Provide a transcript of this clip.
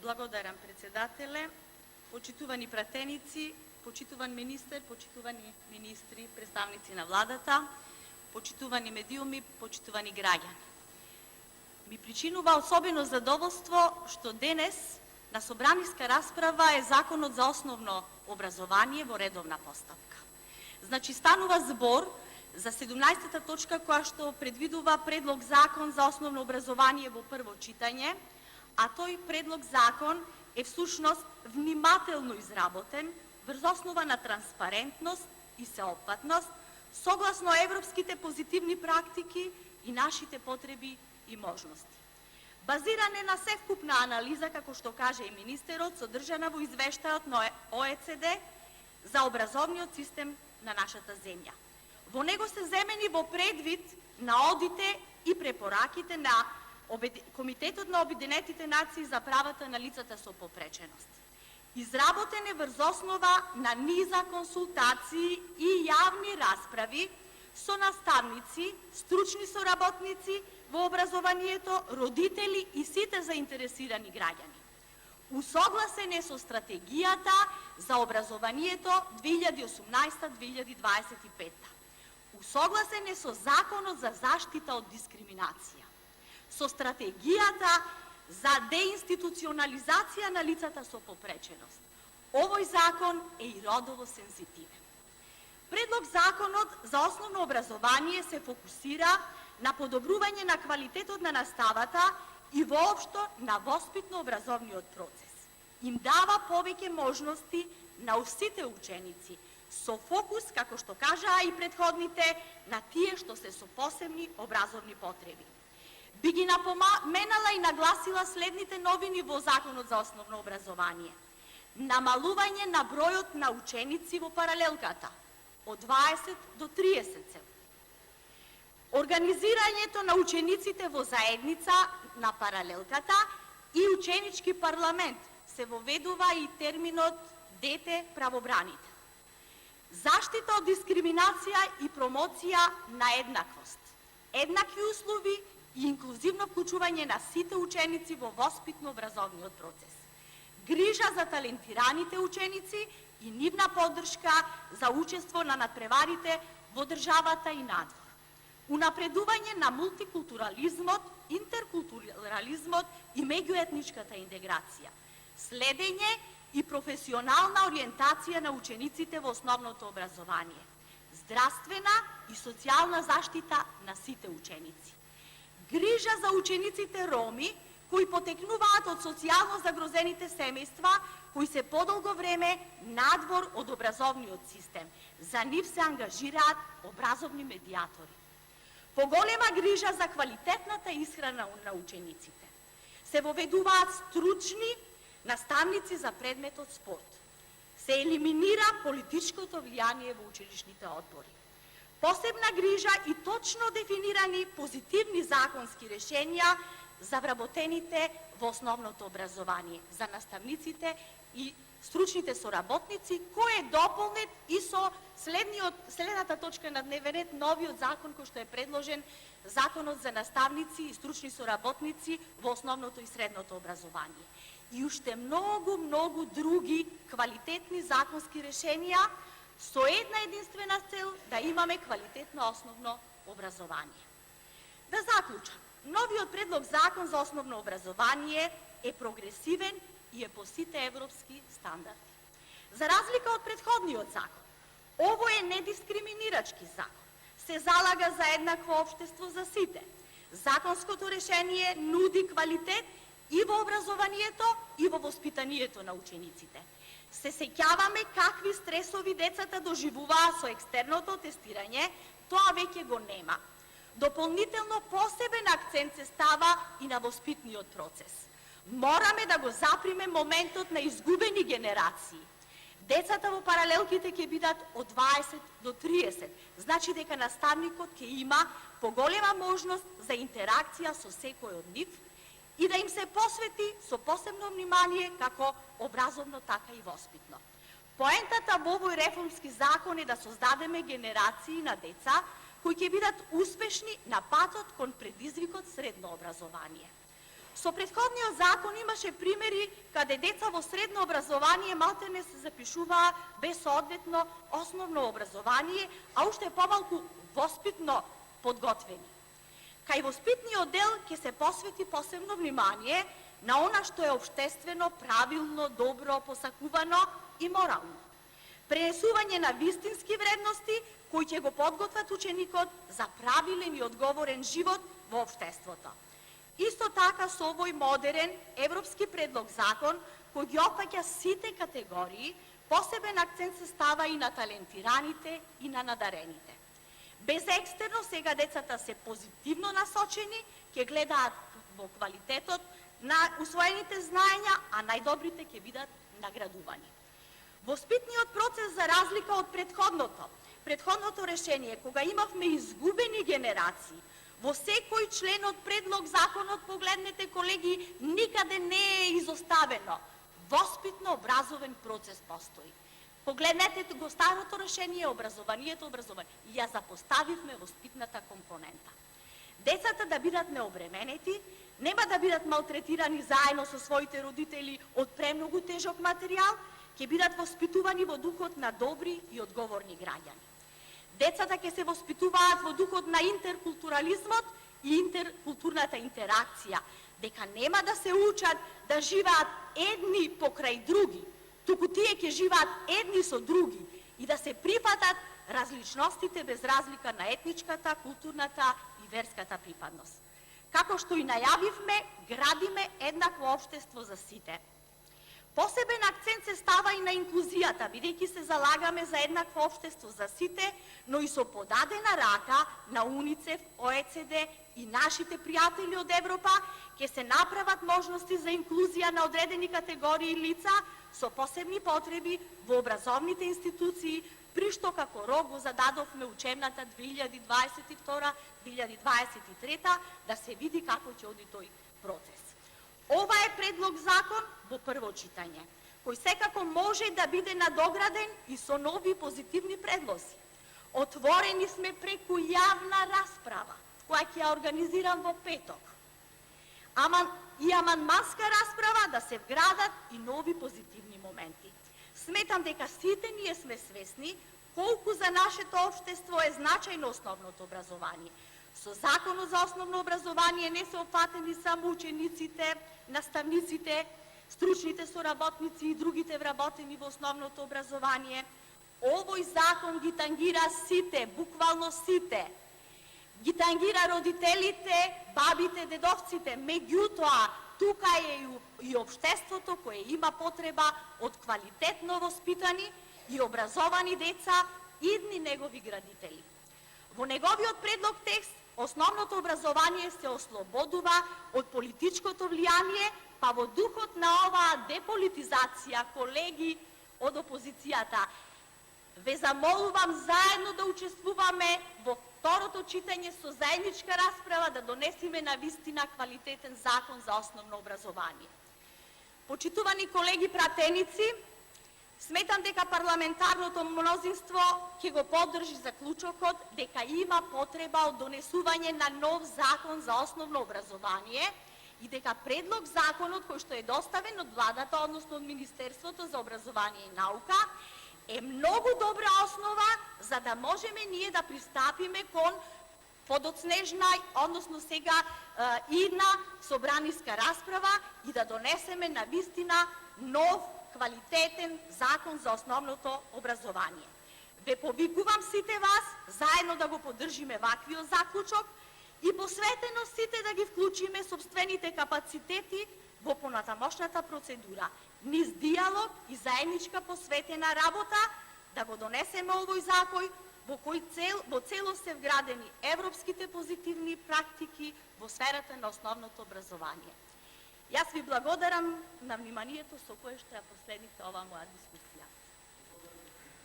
Благодарам, председателе. Почитувани пратеници, почитуван министер, почитувани министри, представници на владата, почитувани медиуми, почитувани граѓани. Ми причинува особено задоволство што денес на собраниска расправа е Законот за основно образование во редовна постапка. Значи станува збор за 17-та точка која што предвидува предлог закон за основно образование во прво читање, а тој предлог закон е всушност внимателно изработен врз основа на транспарентност и сеопфатност, согласно европските позитивни практики и нашите потреби и можности. Базиран е на севкупна анализа, како што каже и министерот, содржана во извештајот на ОЕЦД за образовниот систем на нашата земја. Во него се земени во предвид на одите и препораките на Комитетот на Обединетите нации за правата на лицата со попреченост. Изработен е врз основа на низа консултации и јавни расправи со наставници, стручни соработници во образованието, родители и сите заинтересирани граѓани. Усогласен е со стратегијата за образованието 2018-2025. Усогласен е со Законот за заштита од дискриминација, со стратегијата за деинституционализација на лицата со попреченост. Овој закон е и родово сензитивен. Предлог законот за основно образование се фокусира на подобрување на квалитетот на наставата и воопшто на воспитно-образовниот процес. Им дава повеќе можности на сите ученици, со фокус, како што кажаа и претходните, на тие што се со посебни образовни потреби. Би ги напоменала и нагласила следните новини во Законот за основно образование. Намалување на бројот на ученици во паралелката од 20 до 30 цел. Организирањето на учениците во заедница на паралелката и ученички парламент, се воведува и терминот дете правобранител. Заштита од дискриминација и промоција на еднаквост, еднакви услови и инклузивно вклучување на сите ученици во воспитно-образовниот процес. Грижа за талентираните ученици и нивна поддршка за учество на надпреварите во државата и надвор. Унапредување на мултикултурализмот, интеркултурализмот и меѓуетничката интеграција. Следење и професионална ориентација на учениците во основното образование. Здравствена и социјална заштита на сите ученици. Грижа за учениците роми кои потекнуваат од социјално загрозените семејства, кои се подолго време надвор од образовниот систем. За нив се ангажираат образовни медијатори. Поголема грижа за квалитетната исхрана на учениците. Се воведуваат стручни наставници за предметот спорт. Се елиминира политичкото влијание во училишните одбори. Посебна грижа и точно дефинирани позитивни законски решенија за вработените во основното образование, за наставниците и стручните соработници, кој е дополнет и со следната точка на дневен ред, новиот закон кој што е предложен, Законот за наставници и стручни соработници во основното и средното образование. И уште многу други квалитетни законски решенија со една единствена цел да имаме квалитетно основно образование. Да заклучам, новиот предлог закон за основно образование е прогресивен и е по сите европски стандарди. За разлика од претходниот закон, ово е недискриминирачки закон. Се залага за еднакво општество за сите. Законското решение нуди квалитет и во образованието и во воспитанието на учениците. Се сеќаваме какви стресови децата доживуваа со екстерното тестирање, тоа веќе го нема. Дополнително посебен акцент се става и на воспитниот процес. Мораме да го заприме моментот на изгубени генерации. Децата во паралелките ќе бидат од 20 до 30, значи дека наставникот ќе има поголема можност за интеракција со секој од нив и да им се посвети со посебно внимание како образовно, така и воспитно. Поентата во овој реформски закон е да создадеме генерации на деца кои ќе бидат успешни на патот кон предизвикот средно образование. Со претходниот закон имаше примери каде деца во средно образование малтене се запишуваа без соодветно основно образование, а уште помалку воспитно подготвени. Кај воспитниот дел ќе се посвети посебно внимание на она што е општествено, правилно, добро, посакувано и морално. Пренесување на вистински вредности кои ќе го подготват ученикот за правилен и одговорен живот во општеството. Исто така со овој модерен европски предлог закон кој ги опфаќа сите категории, посебен акцент се става и на талентираните и на надарените. Без екстерно сега децата се позитивно насочени, ќе гледаат во квалитетот на усвоените знаења, а најдобрите ќе бидат наградувани. Воспитниот процес, за разлика од предходното решение, кога имавме изгубени генерации, во секој член од предлог законот, погледнете колеги, никаде не е изоставено. Воспитно-образовен процес постои. Погледнете го старото решение, образованието. И ја запоставивме воспитната компонента. Децата да бидат необременети, нема да бидат малтретирани заедно со своите родители од премногу тежок материјал, ќе бидат воспитувани во духот на добри и одговорни граѓани. Децата ќе се воспитуваат во духот на интеркултурализмот и интеркултурната интеракција, дека нема да се учат да живеат едни покрај други, туку тие ќе живеат едни со други и да се прифатат различностите без разлика на етничката, културната и верската припадност. Како што и најавивме, градиме еднакво општество за сите. Посебен акцент се става и на инклузијата, бидејќи се залагаме за еднакво општество за сите, но и со подадена рака на УНИЦЕФ, ОЕЦД и нашите пријатели од Европа, ќе се направат можности за инклузија на одредени категории лица со посебни потреби во образовните институции, при што како рок го зададовме учебната 2022-2023 да се види како ќе оди тој процес. Ова е предлог закон во прво читање, кој секако може да биде надограден и со нови позитивни предлози. Отворени сме преку јавна расправа, која ќе ја организирам во петок. Амандманска расправа да се вградат и нови позитивни моменти. Сметам дека сите ние сме свесни колку за нашето општество е значајно основното образование. Со Законот за основно образование не се опфатени само учениците, наставниците, стручните соработници и другите вработени во основното образование. Овој закон ги тангира сите, буквално сите. Ги тангира родителите, бабите, дедовците. Меѓутоа, тука е и општеството кое има потреба од квалитетно воспитани и образовани деца, идни негови градители. Во неговиот предлог текст, основното образование се ослободува од политичкото влијание, па во духот на оваа деполитизација, колеги од опозицијата, ве замолувам заедно да учествуваме во второто читање со заедничка расправа да донесеме на вистина квалитетен закон за основно образование. Почитувани колеги пратеници, сметам дека парламентарното мнозинство ќе го поддржи заклучокот дека има потреба од донесување на нов закон за основно образование и дека предлог законот кој што е доставен од владата, односно од Министерството за образование и наука, е многу добра основа за да можеме ние да пристапиме кон подоцнежна, односно сега идна собраниска расправа и да донесеме на вистина нов квалитетен закон за основното образование. Ве повикувам сите вас заедно да го поддржиме ваквиот заклучок и посветено сите да ги вклучиме собствените капацитети во понатамошната процедура, низ диалог и заедничка посветена работа да го донесеме овој закон во кој во целост се вградени европските позитивни практики во сферата на основното образование. Јас ви благодарам на вниманието со кое што ја последните оваа моја дискусија.